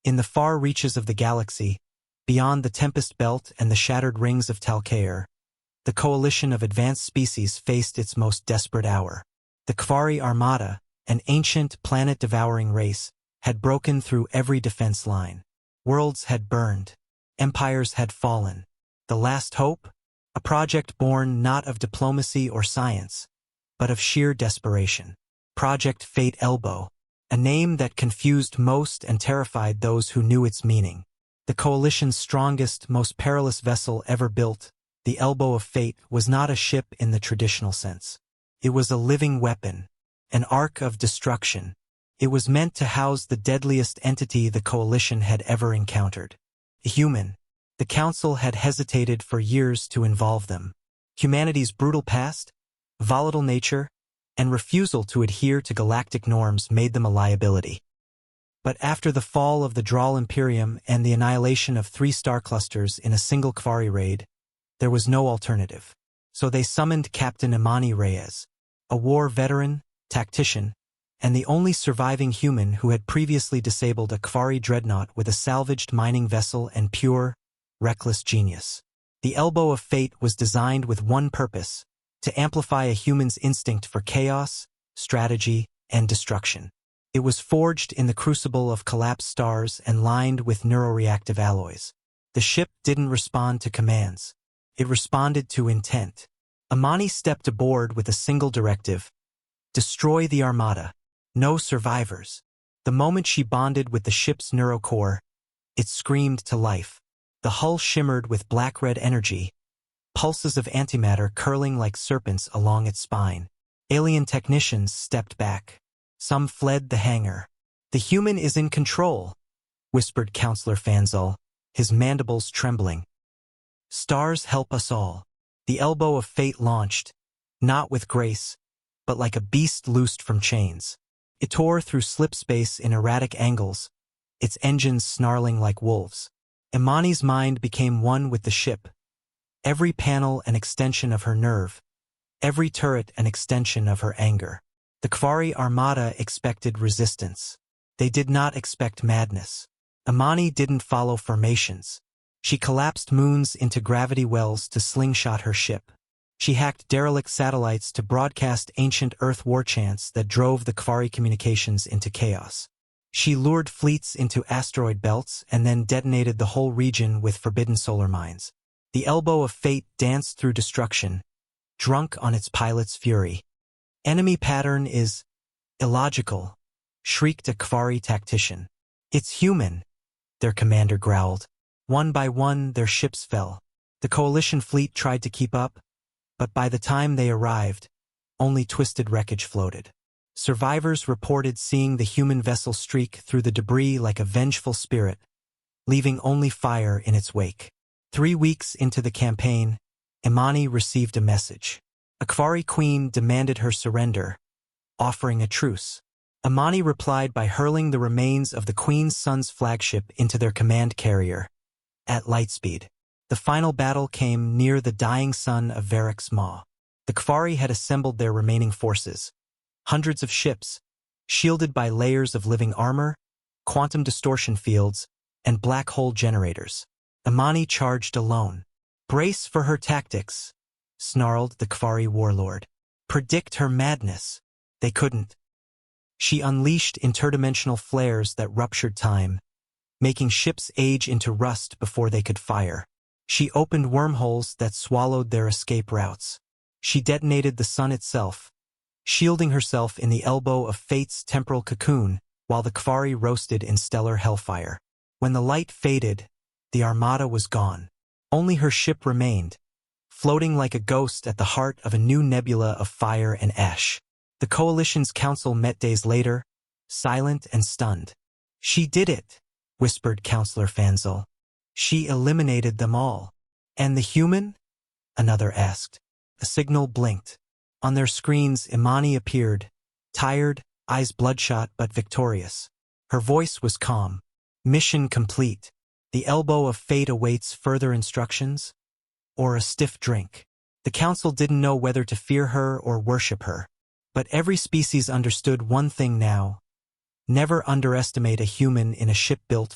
In the far reaches of the galaxy, beyond the Tempest Belt and the shattered rings of Talcair, the coalition of advanced species faced its most desperate hour. The Kvari Armada, an ancient, planet-devouring race, had broken through every defense line. Worlds had burned. Empires had fallen. The last hope? A project born not of diplomacy or science, but of sheer desperation. Project Fate Elbow, a name that confused most and terrified those who knew its meaning. The coalition's strongest, most perilous vessel ever built, the Elbow of Fate, was not a ship in the traditional sense. It was a living weapon, an ark of destruction. It was meant to house the deadliest entity the coalition had ever encountered. A human. The Council had hesitated for years to involve them. Humanity's brutal past, volatile nature, and refusal to adhere to galactic norms made them a liability. But after the fall of the Dral Imperium and the annihilation of 3 star clusters in a single Kvari raid, there was no alternative. So they summoned Captain Imani Reyes, a war veteran, tactician, and the only surviving human who had previously disabled a Kvari dreadnought with a salvaged mining vessel and pure, reckless genius. The Elbow of Fate was designed with one purpose: to amplify a human's instinct for chaos, strategy, and destruction. It was forged in the crucible of collapsed stars and lined with neuroreactive alloys. The ship didn't respond to commands. It responded to intent. Imani stepped aboard with a single directive: destroy the Armada. No survivors. The moment she bonded with the ship's neurocore, it screamed to life. The hull shimmered with black-red energy, pulses of antimatter curling like serpents along its spine. Alien technicians stepped back. Some fled the hangar. "The human is in control," whispered Counselor Fanzel, his mandibles trembling. "Stars help us all." The Elbow of Fate launched, not with grace, but like a beast loosed from chains. It tore through slipspace in erratic angles, its engines snarling like wolves. Imani's mind became one with the ship, every panel an extension of her nerve, every turret an extension of her anger. The Kvari Armada expected resistance. They did not expect madness. Imani didn't follow formations. She collapsed moons into gravity wells to slingshot her ship. She hacked derelict satellites to broadcast ancient Earth war chants that drove the Kvari communications into chaos. She lured fleets into asteroid belts and then detonated the whole region with forbidden solar mines. The Elbow of Fate danced through destruction, drunk on its pilot's fury. "Enemy pattern is illogical," shrieked a Kvari tactician. "It's human," their commander growled. One by one, their ships fell. The coalition fleet tried to keep up, but by the time they arrived, only twisted wreckage floated. Survivors reported seeing the human vessel streak through the debris like a vengeful spirit, leaving only fire in its wake. 3 weeks into the campaign, Imani received a message. A Kvari queen demanded her surrender, offering a truce. Imani replied by hurling the remains of the queen's son's flagship into their command carrier, at lightspeed. The final battle came near the dying sun of Varric's Maw. The Kvari had assembled their remaining forces. Hundreds of ships, shielded by layers of living armor, quantum distortion fields, and black hole generators. Imani charged alone. "Brace for her tactics," snarled the Kvari warlord. "Predict her madness." They couldn't. She unleashed interdimensional flares that ruptured time, making ships age into rust before they could fire. She opened wormholes that swallowed their escape routes. She detonated the sun itself, shielding herself in the Elbow of Fate's temporal cocoon while the Kvari roasted in stellar hellfire. When the light faded, the Armada was gone. Only her ship remained, floating like a ghost at the heart of a new nebula of fire and ash. The Coalition's council met days later, silent and stunned. "She did it," whispered Counselor Fanzel. "She eliminated them all." "And the human?" another asked. A signal blinked. On their screens, Imani appeared, tired, eyes bloodshot but victorious. Her voice was calm. "Mission complete. The Elbow of Fate awaits further instructions, or a stiff drink." The council didn't know whether to fear her or worship her. But every species understood one thing now: never underestimate a human in a ship built